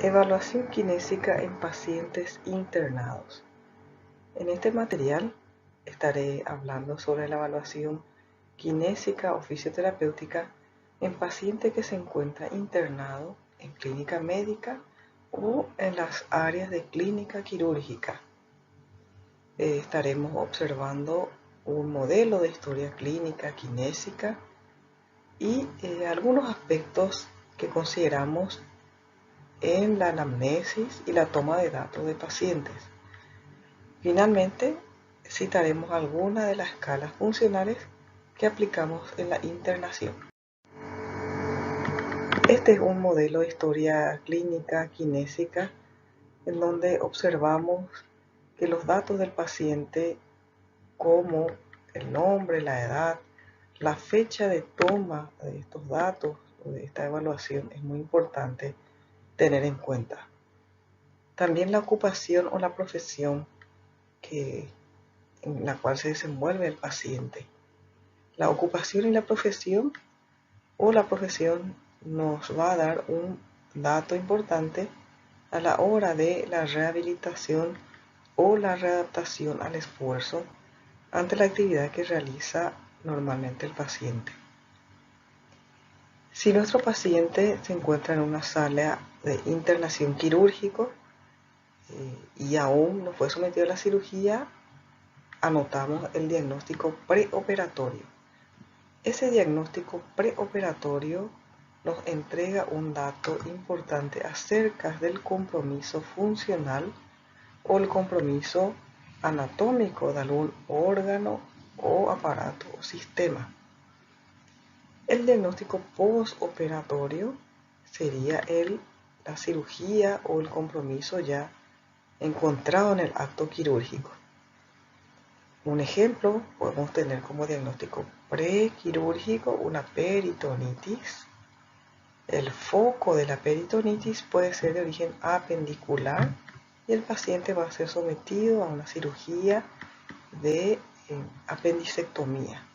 Evaluación kinésica en pacientes internados. En este material estaré hablando sobre la evaluación kinésica o fisioterapéutica en paciente que se encuentra internado en clínica médica o en las áreas de clínica quirúrgica. Estaremos observando un modelo de historia clínica kinésica y algunos aspectos que consideramos en la anamnesis y la toma de datos de pacientes. Finalmente, citaremos algunas de las escalas funcionales que aplicamos en la internación. Este es un modelo de historia clínica kinésica en donde observamos que los datos del paciente, como el nombre, la edad, la fecha de toma de estos datos o de esta evaluación, es muy importante tener en cuenta. También la ocupación o la profesión en la cual se desenvuelve el paciente. La ocupación y la profesión nos va a dar un dato importante a la hora de la rehabilitación o la readaptación al esfuerzo ante la actividad que realiza normalmente el paciente. Si nuestro paciente se encuentra en una sala de internación quirúrgico y aún no fue sometido a la cirugía, anotamos el diagnóstico preoperatorio. Ese diagnóstico preoperatorio nos entrega un dato importante acerca del compromiso funcional o el compromiso anatómico de algún órgano o aparato o sistema. El diagnóstico postoperatorio sería la cirugía o el compromiso ya encontrado en el acto quirúrgico. Un ejemplo, podemos tener como diagnóstico prequirúrgico una peritonitis. El foco de la peritonitis puede ser de origen apendicular y el paciente va a ser sometido a una cirugía de apendicectomía.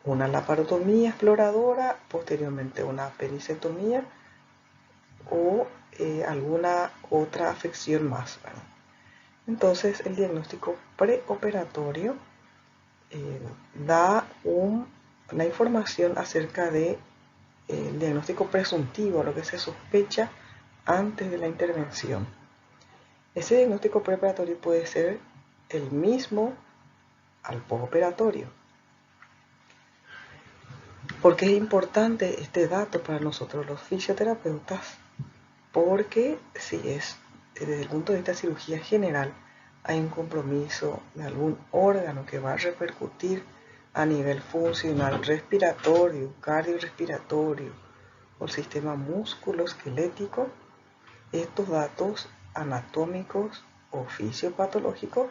Una laparotomía exploradora, posteriormente una apendicectomía o alguna otra afección más, ¿verdad? Entonces, el diagnóstico preoperatorio da la información acerca del diagnóstico presuntivo, lo que se sospecha antes de la intervención. Ese diagnóstico preoperatorio puede ser el mismo al postoperatorio. ¿Por qué es importante este dato para nosotros los fisioterapeutas? Porque si es desde el punto de vista de cirugía general, hay un compromiso de algún órgano que va a repercutir a nivel funcional respiratorio, cardiorrespiratorio o el sistema musculoesquelético, estos datos anatómicos o fisiopatológicos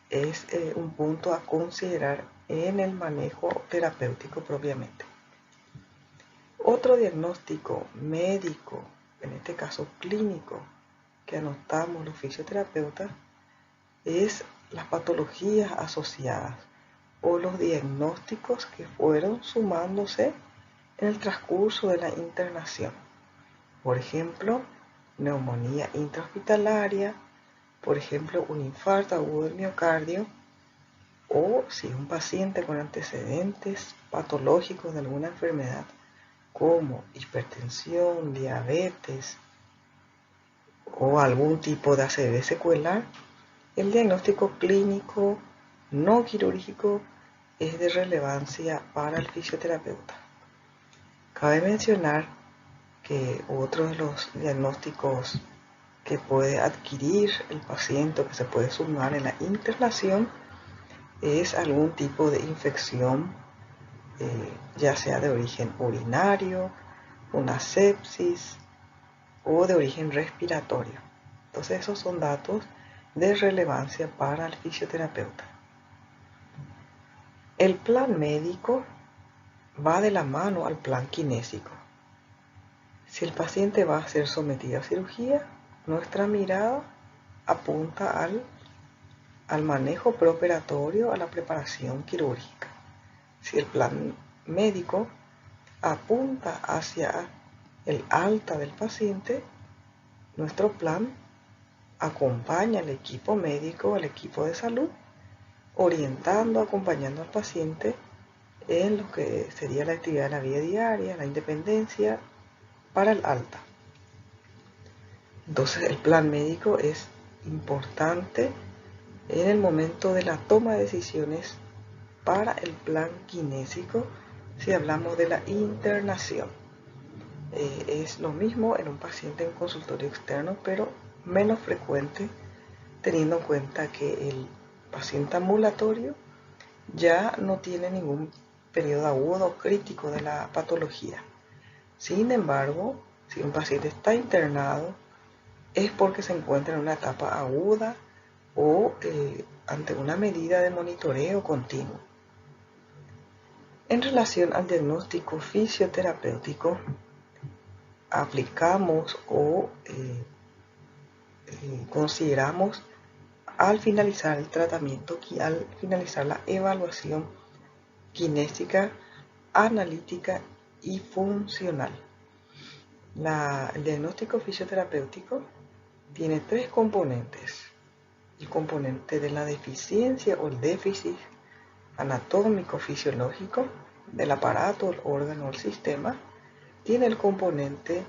es un punto a considerar en el manejo terapéutico propiamente. Otro diagnóstico médico, en este caso clínico, que anotamos los fisioterapeutas es las patologías asociadas o los diagnósticos que fueron sumándose en el transcurso de la internación. Por ejemplo, neumonía intrahospitalaria, por ejemplo, un infarto agudo del miocardio, o si es un paciente con antecedentes patológicos de alguna enfermedad como hipertensión, diabetes o algún tipo de ACV secuelar, el diagnóstico clínico no quirúrgico es de relevancia para el fisioterapeuta. Cabe mencionar que otro de los diagnósticos que puede adquirir el paciente o que se puede sumar en la internación es algún tipo de infección, ya sea de origen urinario, una sepsis o de origen respiratorio. Entonces esos son datos de relevancia para el fisioterapeuta. El plan médico va de la mano al plan kinésico. Si el paciente va a ser sometido a cirugía, nuestra mirada apunta al manejo preoperatorio, a la preparación quirúrgica. Si el plan médico apunta hacia el alta del paciente, nuestro plan acompaña al equipo médico, al equipo de salud, orientando, acompañando al paciente en lo que sería la actividad de la vida diaria, la independencia para el alta. Entonces el plan médico es importante en el momento de la toma de decisiones para el plan kinésico si hablamos de la internación. Es lo mismo en un paciente en consultorio externo, pero menos frecuente, teniendo en cuenta que el paciente ambulatorio ya no tiene ningún periodo agudo o crítico de la patología. Sin embargo, si un paciente está internado, es porque se encuentra en una etapa aguda o ante una medida de monitoreo continuo. En relación al diagnóstico fisioterapéutico, aplicamos o consideramos al finalizar el tratamiento, al finalizar la evaluación kinésica, analítica y funcional. El diagnóstico fisioterapéutico tiene tres componentes. El componente de la deficiencia o el déficit anatómico fisiológico del aparato, el órgano o el sistema. Tiene el componente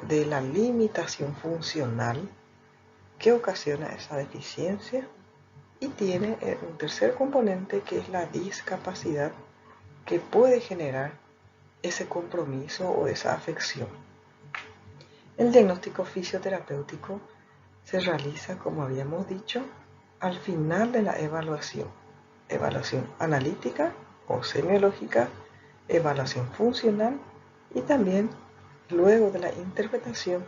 de la limitación funcional que ocasiona esa deficiencia. Y tiene un tercer componente que es la discapacidad que puede generar ese compromiso o esa afección. El diagnóstico fisioterapéutico se realiza, como habíamos dicho, al final de la evaluación. Evaluación analítica o semiológica, evaluación funcional y también luego de la interpretación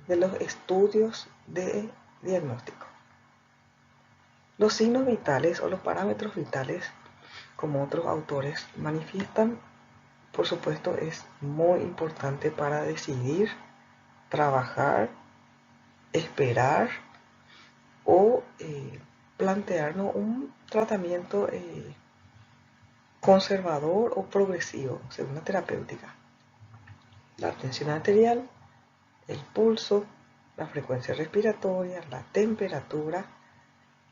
de los estudios de diagnóstico. Los signos vitales o los parámetros vitales, como otros autores manifiestan, por supuesto es muy importante para decidir, trabajar, esperar o plantearnos un tratamiento conservador o progresivo según la terapéutica. La tensión arterial, el pulso, la frecuencia respiratoria, la temperatura,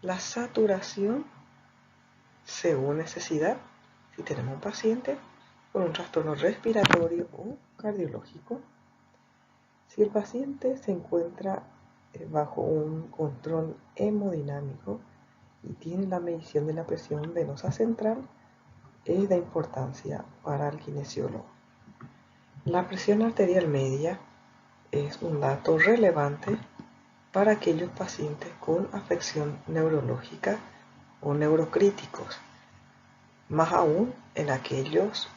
la saturación según necesidad, si tenemos un paciente con un trastorno respiratorio o cardiológico, si el paciente se encuentra bajo un control hemodinámico y tiene la medición de la presión venosa central, es de importancia para el kinesiólogo. La presión arterial media es un dato relevante para aquellos pacientes con afección neurológica o neurocríticos, más aún en aquellos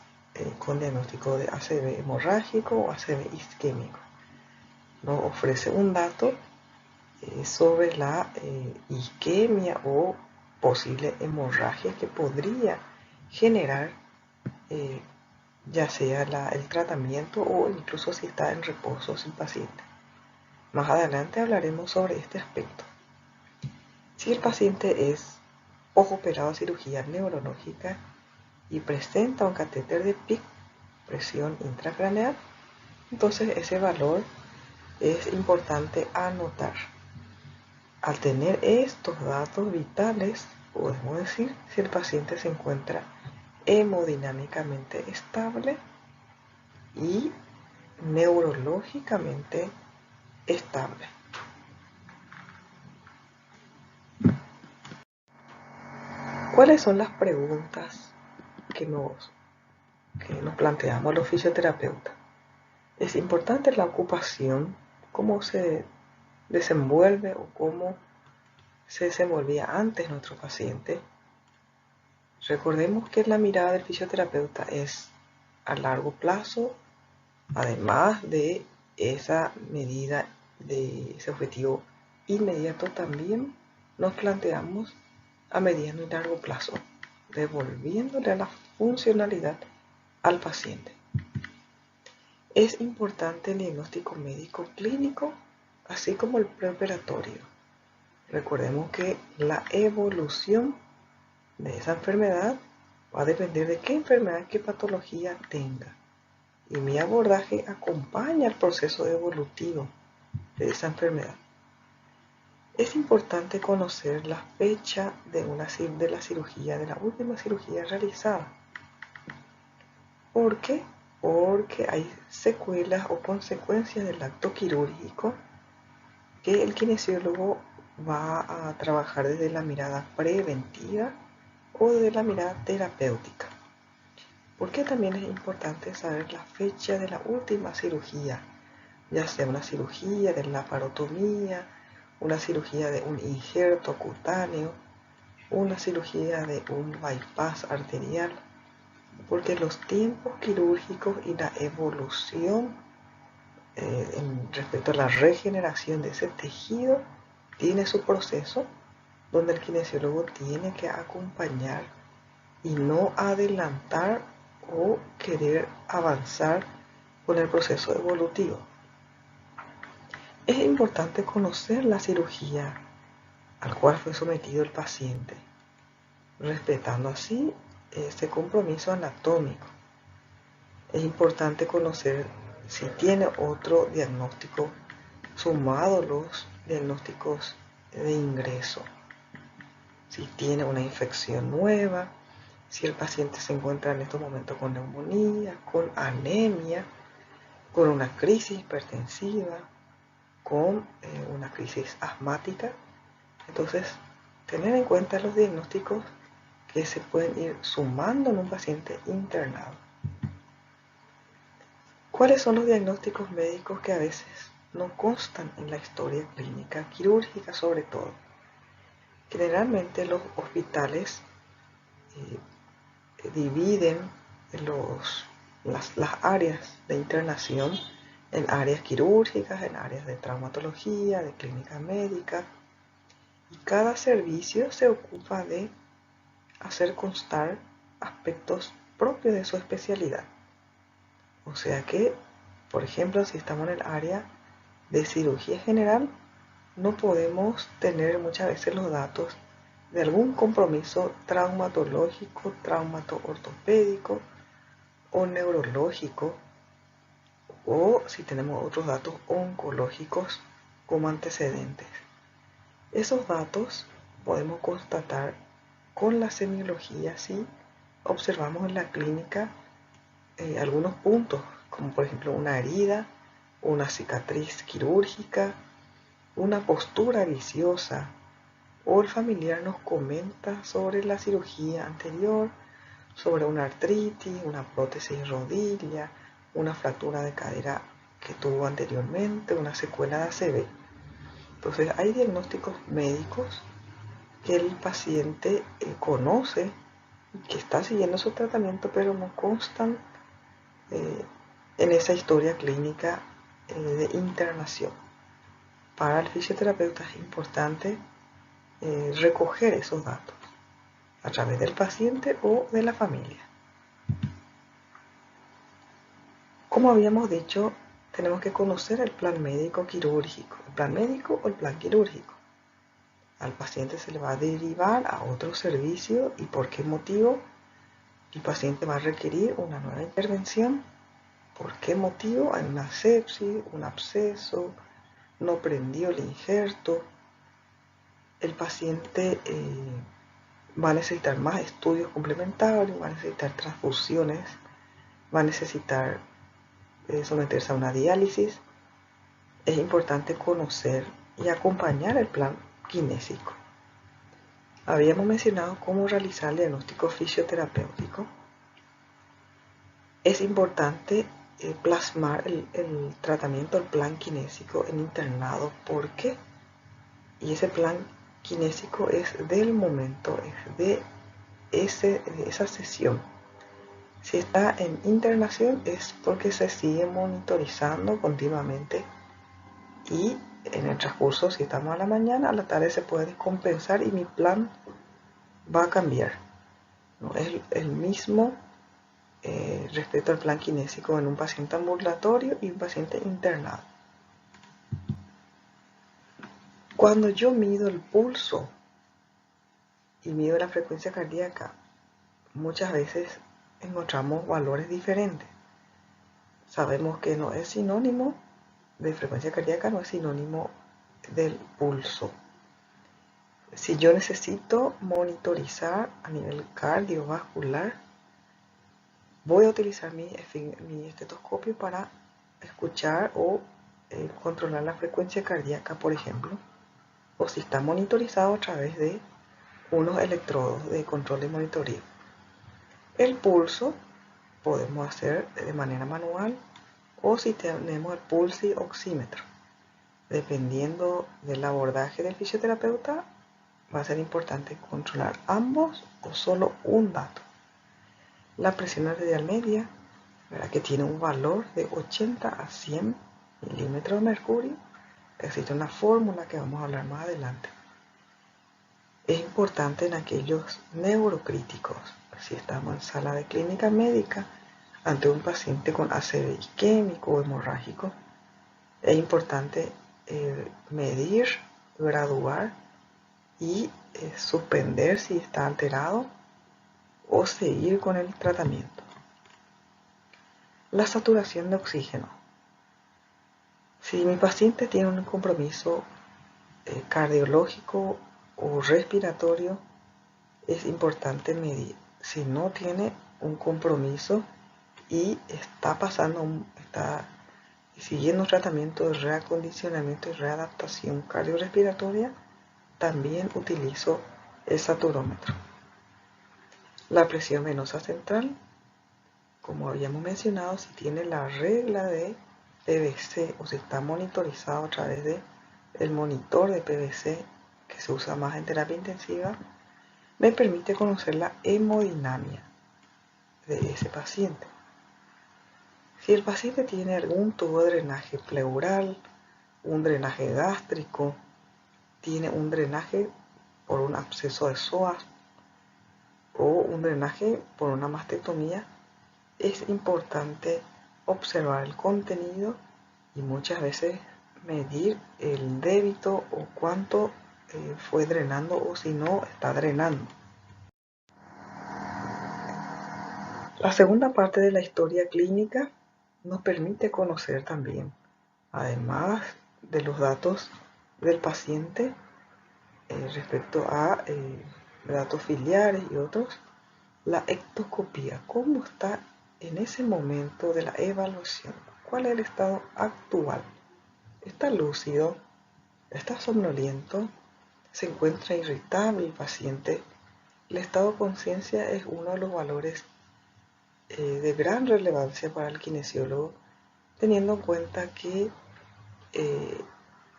con diagnóstico de ACV hemorrágico o ACV isquémico. Nos ofrece un dato sobre la isquemia o posible hemorragia que podría generar ya sea el tratamiento o incluso si está en reposo sin paciente. Más adelante hablaremos sobre este aspecto. Si el paciente es postoperado a cirugía neurológica y presenta un catéter de PICC, presión intracraneal, entonces ese valor es importante anotar. Al tener estos datos vitales, podemos decir si el paciente se encuentra hemodinámicamente estable y neurológicamente estable. ¿Cuáles son las preguntas que nos planteamos los fisioterapeutas? Es importante la ocupación, cómo se desenvuelve o cómo se desenvolvía antes nuestro paciente. Recordemos que la mirada del fisioterapeuta es a largo plazo, además de esa medida, de ese objetivo inmediato, también nos planteamos a mediano y largo plazo, devolviéndole la funcionalidad al paciente. Es importante el diagnóstico médico clínico, así como el preoperatorio. Recordemos que la evolución de esa enfermedad va a depender de qué enfermedad, qué patología tenga. Y mi abordaje acompaña el proceso evolutivo de esa enfermedad. Es importante conocer la fecha de la cirugía, de la última cirugía realizada. ¿Por qué? Porque hay secuelas o consecuencias del acto quirúrgico que el kinesiólogo va a trabajar desde la mirada preventiva o desde la mirada terapéutica. Porque también es importante saber la fecha de la última cirugía, ya sea una cirugía de laparotomía, una cirugía de un injerto cutáneo, una cirugía de un bypass arterial, porque los tiempos quirúrgicos y la evolución respecto a la regeneración de ese tejido tiene su proceso donde el kinesiólogo tiene que acompañar y no adelantar o querer avanzar con el proceso evolutivo. Es importante conocer la cirugía al cual fue sometido el paciente, respetando así ese compromiso anatómico. Es importante conocer si tiene otro diagnóstico sumado los diagnósticos de ingreso, si tiene una infección nueva, si el paciente se encuentra en estos momentos con neumonía, con anemia, con una crisis hipertensiva, con una crisis asmática. Entonces, tener en cuenta los diagnósticos que se pueden ir sumando en un paciente internado. ¿Cuáles son los diagnósticos médicos que a veces no constan en la historia clínica, quirúrgica sobre todo? Generalmente los hospitales dividen las áreas de internación en áreas quirúrgicas, en áreas de traumatología, de clínica médica, y cada servicio se ocupa de hacer constar aspectos propios de su especialidad. O sea que, por ejemplo, si estamos en el área de cirugía general, no podemos tener muchas veces los datos de algún compromiso traumatológico, traumato-ortopédico o neurológico, o si tenemos otros datos oncológicos como antecedentes. Esos datos podemos constatar con la semiología si observamos en la clínica algunos puntos, como por ejemplo una herida, una cicatriz quirúrgica, una postura viciosa, o el familiar nos comenta sobre la cirugía anterior, sobre una artritis, una prótesis de rodilla, una fractura de cadera que tuvo anteriormente, una secuela de ACV. Entonces hay diagnósticos médicos que el paciente conoce, que está siguiendo su tratamiento, pero no constan en esa historia clínica de internación. Para el fisioterapeuta es importante recoger esos datos a través del paciente o de la familia. Como habíamos dicho, tenemos que conocer el plan médico quirúrgico, el plan médico o el plan quirúrgico. Al paciente se le va a derivar a otro servicio y por qué motivo el paciente va a requerir una nueva intervención, por qué motivo hay una sepsis, un absceso, no prendió el injerto. El paciente va a necesitar más estudios complementarios, va a necesitar transfusiones, va a necesitar someterse a una diálisis. Es importante conocer y acompañar el plan kinésico. Habíamos mencionado cómo realizar el diagnóstico fisioterapéutico. Es importante plasmar el tratamiento del plan kinésico en internado. ¿Por qué? Y ese plan kinésico es del momento, es de esa sesión. Si está en internación es porque se sigue monitorizando continuamente y en el transcurso, si estamos a la mañana, a la tarde se puede descompensar y mi plan va a cambiar. No es el mismo respecto al plan kinésico en un paciente ambulatorio y un paciente internado. Cuando yo mido el pulso y mido la frecuencia cardíaca, muchas veces encontramos valores diferentes. Sabemos que no es sinónimo de frecuencia cardíaca no es sinónimo del pulso. Si yo necesito monitorizar a nivel cardiovascular, voy a utilizar mi estetoscopio para escuchar o controlar la frecuencia cardíaca, por ejemplo, o si está monitorizado a través de unos electrodos de control de monitoreo. El pulso podemos hacer de manera manual o si tenemos el pulsi oxímetro. Dependiendo del abordaje del fisioterapeuta, va a ser importante controlar ambos o solo un dato. La presión arterial media, ¿verdad?, que tiene un valor de 80 a 100 milímetros de mercurio. Existe una fórmula que vamos a hablar más adelante. Es importante en aquellos neurocríticos. Si estamos en sala de clínica médica ante un paciente con ACV isquémico o hemorrágico, es importante medir, graduar y suspender si está alterado o seguir con el tratamiento. La saturación de oxígeno. Si mi paciente tiene un compromiso cardiológico o respiratorio, es importante medir. Si no tiene un compromiso y está siguiendo un tratamiento de reacondicionamiento y readaptación cardiorrespiratoria, también utilizo el saturómetro. La presión venosa central, como habíamos mencionado, si tiene la regla de PVC o si está monitorizado a través del monitor de PVC que se usa más en terapia intensiva, me permite conocer la hemodinamia de ese paciente. Si el paciente tiene algún tubo de drenaje pleural, un drenaje gástrico, tiene un drenaje por un absceso de psoas o un drenaje por una mastectomía, es importante observar el contenido y muchas veces medir el débito o cuánto fue drenando o si no está drenando. La segunda parte de la historia clínica nos permite conocer también, además de los datos del paciente respecto a datos filiares y otros, la ectoscopía, cómo está en ese momento de la evaluación, cuál es el estado actual, está lúcido, está somnoliento, se encuentra irritable el paciente. El estado de conciencia es uno de los valores de gran relevancia para el kinesiólogo, teniendo en cuenta que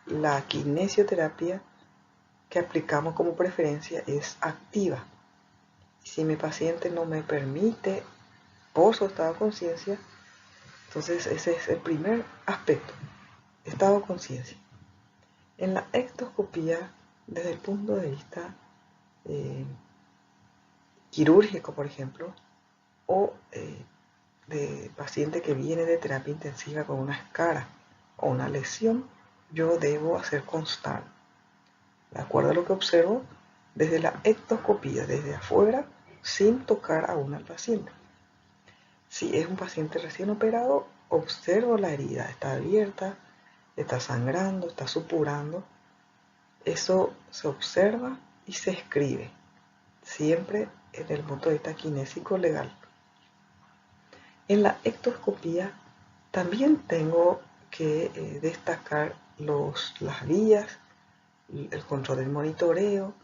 la kinesioterapia que aplicamos como preferencia es activa. Si mi paciente no me permite por su estado de conciencia, entonces ese es el primer aspecto, estado de conciencia. En la ectoscopía, desde el punto de vista quirúrgico, por ejemplo, o de paciente que viene de terapia intensiva con una escara o una lesión, yo debo hacer constar, de acuerdo a lo que observo, desde la ectoscopía, desde afuera, sin tocar aún al paciente. Si es un paciente recién operado, observo la herida, está abierta, está sangrando, está supurando. Eso se observa y se escribe, siempre desde el punto de vista kinésico legal. En la ectoscopía también tengo que destacar las vías, el control del monitoreo,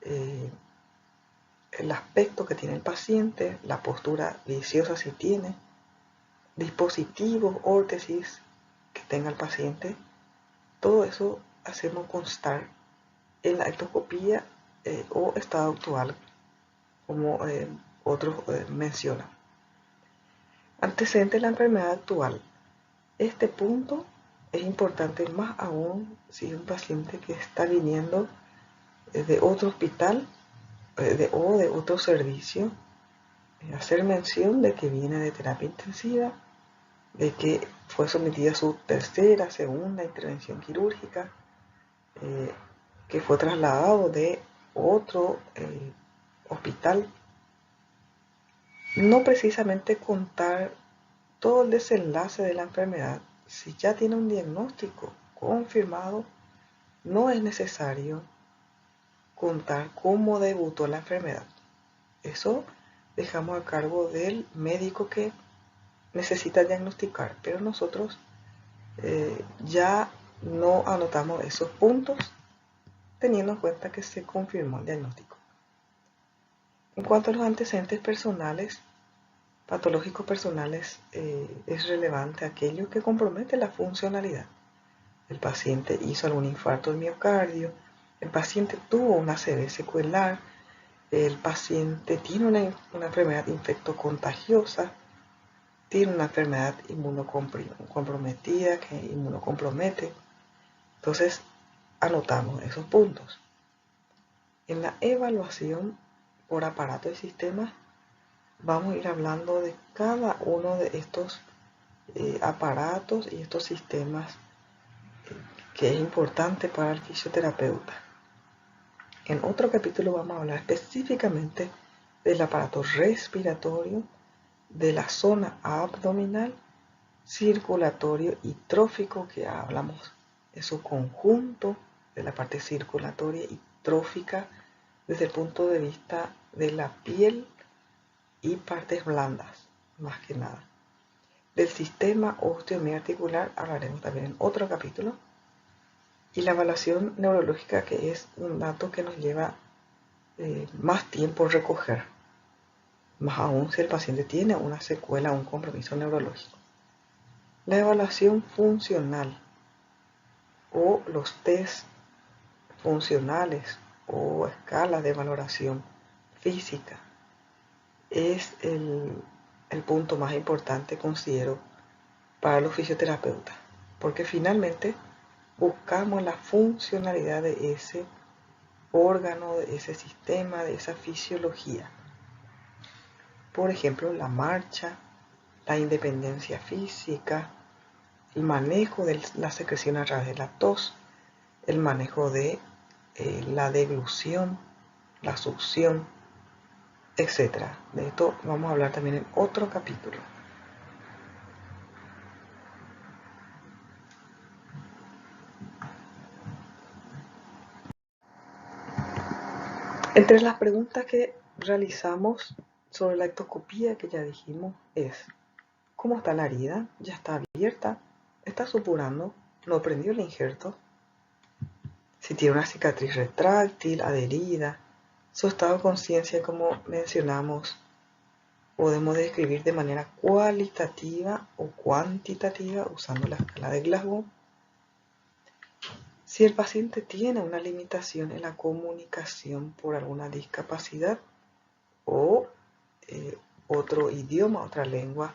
el aspecto que tiene el paciente, la postura viciosa si tiene, dispositivos, órtesis que tenga el paciente. Todo eso hacemos constar en la ectoscopía o estado actual, como otros mencionan. Antecedente de la enfermedad actual. Este punto es importante más aún si es un paciente que está viniendo de otro hospital o de otro servicio. Hacer mención de que viene de terapia intensiva, de que fue sometida a su tercera, segunda intervención quirúrgica, que fue trasladado de otro hospital. No precisamente contar todo el desenlace de la enfermedad, si ya tiene un diagnóstico confirmado, no es necesario contar cómo debutó la enfermedad. Eso dejamos a cargo del médico que necesita diagnosticar, pero nosotros ya no anotamos esos puntos teniendo en cuenta que se confirmó el diagnóstico. En cuanto a los antecedentes personales, patológicos personales, es relevante aquello que compromete la funcionalidad. El paciente hizo algún infarto de miocardio, el paciente tuvo una ACV secuelar, el paciente tiene una enfermedad infectocontagiosa, tiene una enfermedad inmunocomprometida que inmunocompromete. Entonces, anotamos esos puntos. En la evaluación por aparato y sistemas, vamos a ir hablando de cada uno de estos aparatos y estos sistemas que es importante para el fisioterapeuta. En otro capítulo vamos a hablar específicamente del aparato respiratorio, de la zona abdominal, circulatorio y trófico, que hablamos de su conjunto, de la parte circulatoria y trófica desde el punto de vista de la piel y partes blandas, más que nada. Del sistema osteomiarticular hablaremos también en otro capítulo. Y la evaluación neurológica, que es un dato que nos lleva más tiempo recoger, más aún si el paciente tiene una secuela o un compromiso neurológico. La evaluación funcional o los test funcionales o escalas de valoración física es el punto más importante, considero, para los fisioterapeutas, porque finalmente buscamos la funcionalidad de ese órgano, de ese sistema, de esa fisiología. Por ejemplo, la marcha, la independencia física, el manejo de la secreción a través de la tos, el manejo de la deglución, la succión, etc. De esto vamos a hablar también en otro capítulo. Entre las preguntas que realizamos sobre la ectoscopía, que ya dijimos, es: ¿cómo está la herida? ¿Ya está abierta? ¿Está supurando? ¿No prendió el injerto? Si tiene una cicatriz retráctil, adherida, su estado de conciencia, como mencionamos, podemos describir de manera cualitativa o cuantitativa usando la escala de Glasgow. Si el paciente tiene una limitación en la comunicación por alguna discapacidad o otro idioma, otra lengua,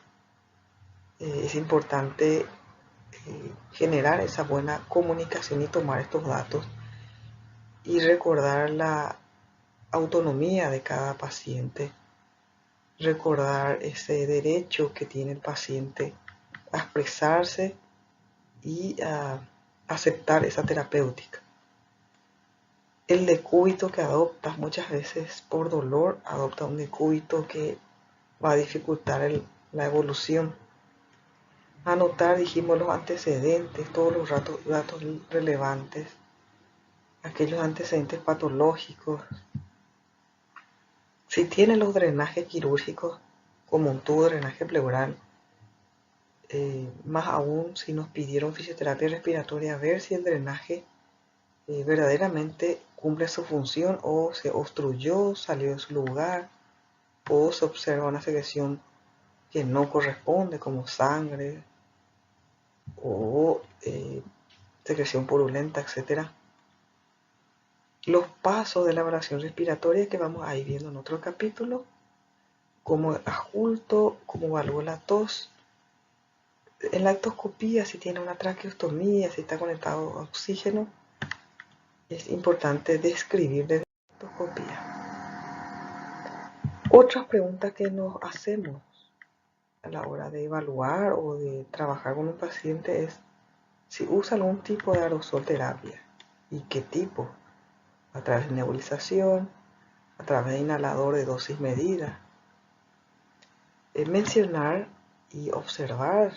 es importante generar esa buena comunicación y tomar estos datos y recordar la autonomía de cada paciente, recordar ese derecho que tiene el paciente a expresarse y a aceptar esa terapéutica. El decúbito que adopta, muchas veces por dolor, adopta un decúbito que va a dificultar la evolución. Anotar, dijimos, los antecedentes, todos los datos relevantes, aquellos antecedentes patológicos. Si tiene los drenajes quirúrgicos, como un tubo de drenaje pleural, más aún si nos pidieron fisioterapia respiratoria, ver si el drenaje verdaderamente cumple su función o se obstruyó, salió de su lugar, o se observa una secreción que no corresponde, como sangre o secreción purulenta, etc. Los pasos de la evaluación respiratoria que vamos a ir viendo en otro capítulo, como ajulto, como evalúo la tos. En la ectoscopía, si tiene una traqueostomía, si está conectado a oxígeno, es importante describir desde la ectoscopía. Otras preguntas que nos hacemos a la hora de evaluar o de trabajar con un paciente es si usa algún tipo de aerosol terapia y qué tipo, a través de nebulización, a través de inhalador de dosis medida. Mencionar y observar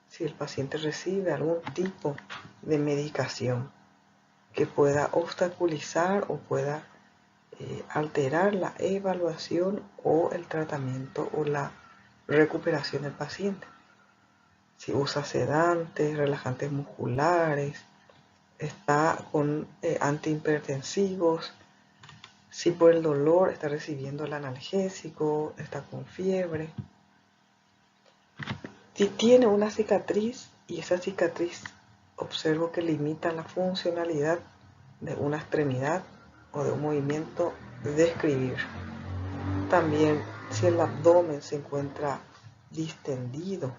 si el paciente recibe algún tipo de medicación que pueda obstaculizar o pueda alterar la evaluación o el tratamiento o la recuperación del paciente. Si usa sedantes, relajantes musculares, está con antihipertensivos, si por el dolor está recibiendo el analgésico, está con fiebre. Si tiene una cicatriz y esa cicatriz observo que limita la funcionalidad de una extremidad o de un movimiento de escribir. También si el abdomen se encuentra distendido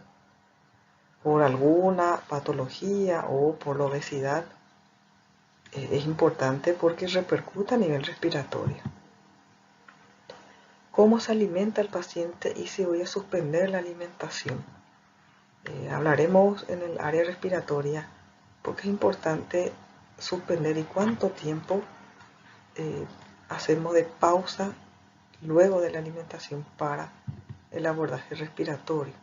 por alguna patología o por la obesidad, es importante porque repercuta a nivel respiratorio. ¿Cómo se alimenta el paciente y si voy a suspender la alimentación? Hablaremos en el área respiratoria porque es importante suspender y cuánto tiempo hacemos de pausa luego de la alimentación para el abordaje respiratorio.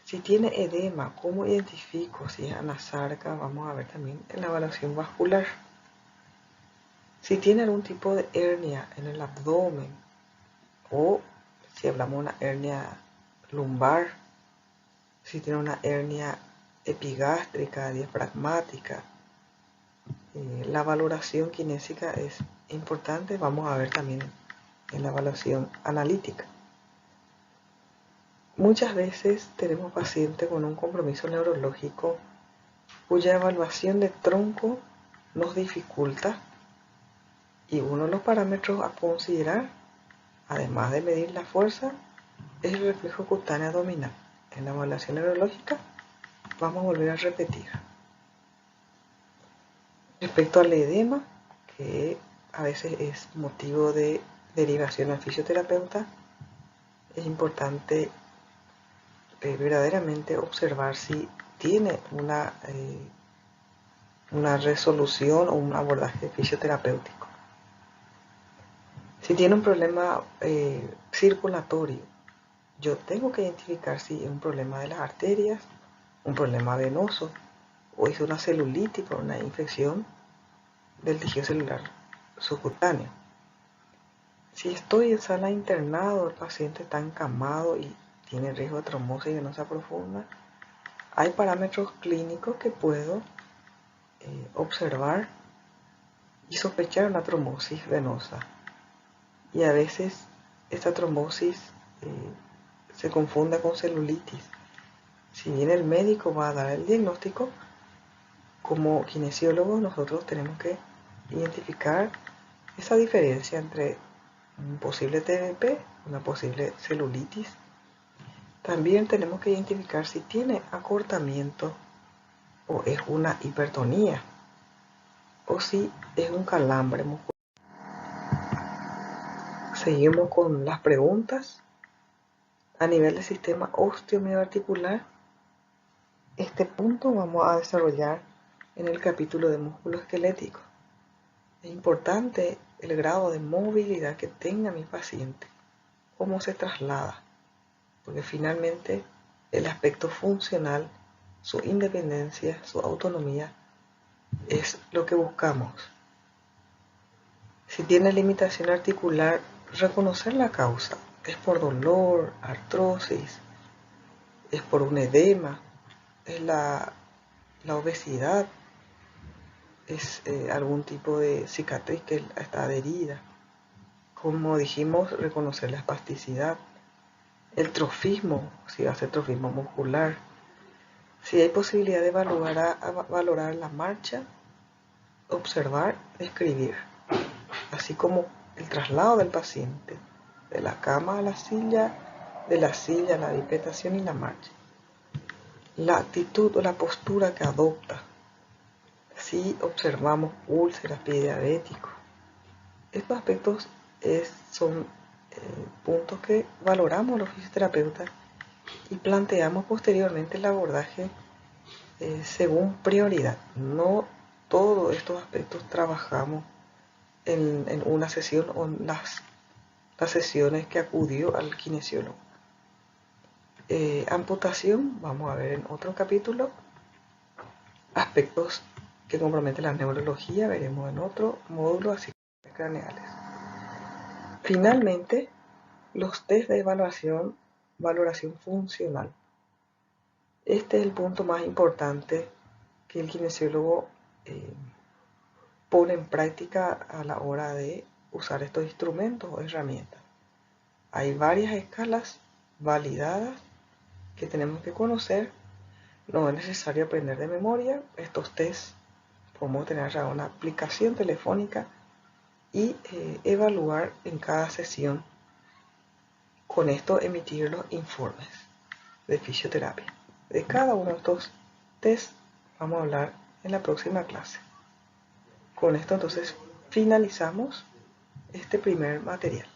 Si tiene edema, ¿cómo identifico si es anasarca? Vamos a ver también en la evaluación vascular. Si tiene algún tipo de hernia en el abdomen o si hablamos de una hernia lumbar, si tiene una hernia epigástrica, diafragmática, la valoración kinésica es importante. Vamos a ver también en la evaluación analítica. Muchas veces tenemos pacientes con un compromiso neurológico cuya evaluación de tronco nos dificulta y uno de los parámetros a considerar, además de medir la fuerza, es el reflejo cutáneo abdominal. En la evaluación neurológica vamos a volver a repetir. Respecto al edema, que a veces es motivo de derivación al fisioterapeuta, es importante verdaderamente observar si tiene una resolución o un abordaje fisioterapéutico. Si tiene un problema circulatorio, yo tengo que identificar si es un problema de las arterias, un problema venoso o es una celulitis por una infección del tejido celular subcutáneo. Si estoy en sala internado, el paciente está encamado y tiene riesgo de trombosis venosa profunda, hay parámetros clínicos que puedo observar y sospechar una trombosis venosa. Y a veces esta trombosis se confunde con celulitis. Si bien el médico va a dar el diagnóstico, como kinesiólogos nosotros tenemos que identificar esa diferencia entre un posible TBP, una posible celulitis. También tenemos que identificar si tiene acortamiento o es una hipertonía o si es un calambre muscular. Seguimos con las preguntas. A nivel del sistema osteomioarticular, este punto vamos a desarrollar en el capítulo de músculo esquelético. Es importante el grado de movilidad que tenga mi paciente, cómo se traslada, porque finalmente el aspecto funcional, su independencia, su autonomía, es lo que buscamos. Si tiene limitación articular, reconocer la causa. Es por dolor, artrosis, es por un edema, es la obesidad, es algún tipo de cicatriz que está adherida. Como dijimos, reconocer la espasticidad, el trofismo, si va a ser trofismo muscular, si hay posibilidad de valorar la marcha, observar, escribir, así como el traslado del paciente de la cama a la silla, de la silla a la bipetación y la marcha, la actitud o la postura que adopta, si observamos úlceras, pie diabético. Estos aspectos son puntos que valoramos los fisioterapeutas y planteamos posteriormente el abordaje según prioridad. No todos estos aspectos trabajamos en una sesión o en las sesiones que acudió al kinesiólogo. Amputación, vamos a ver en otro capítulo. Aspectos que comprometen la neurología, veremos en otro módulo, así craneales. Finalmente, los test de valoración funcional. Este es el punto más importante que el kinesiólogo pone en práctica a la hora de usar estos instrumentos o herramientas. Hay varias escalas validadas que tenemos que conocer. No es necesario aprender de memoria. Estos tests podemos tener ya una aplicación telefónica y evaluar en cada sesión. Con esto emitir los informes de fisioterapia. De cada uno de estos tests vamos a hablar en la próxima clase. Con esto entonces finalizamos este primer material.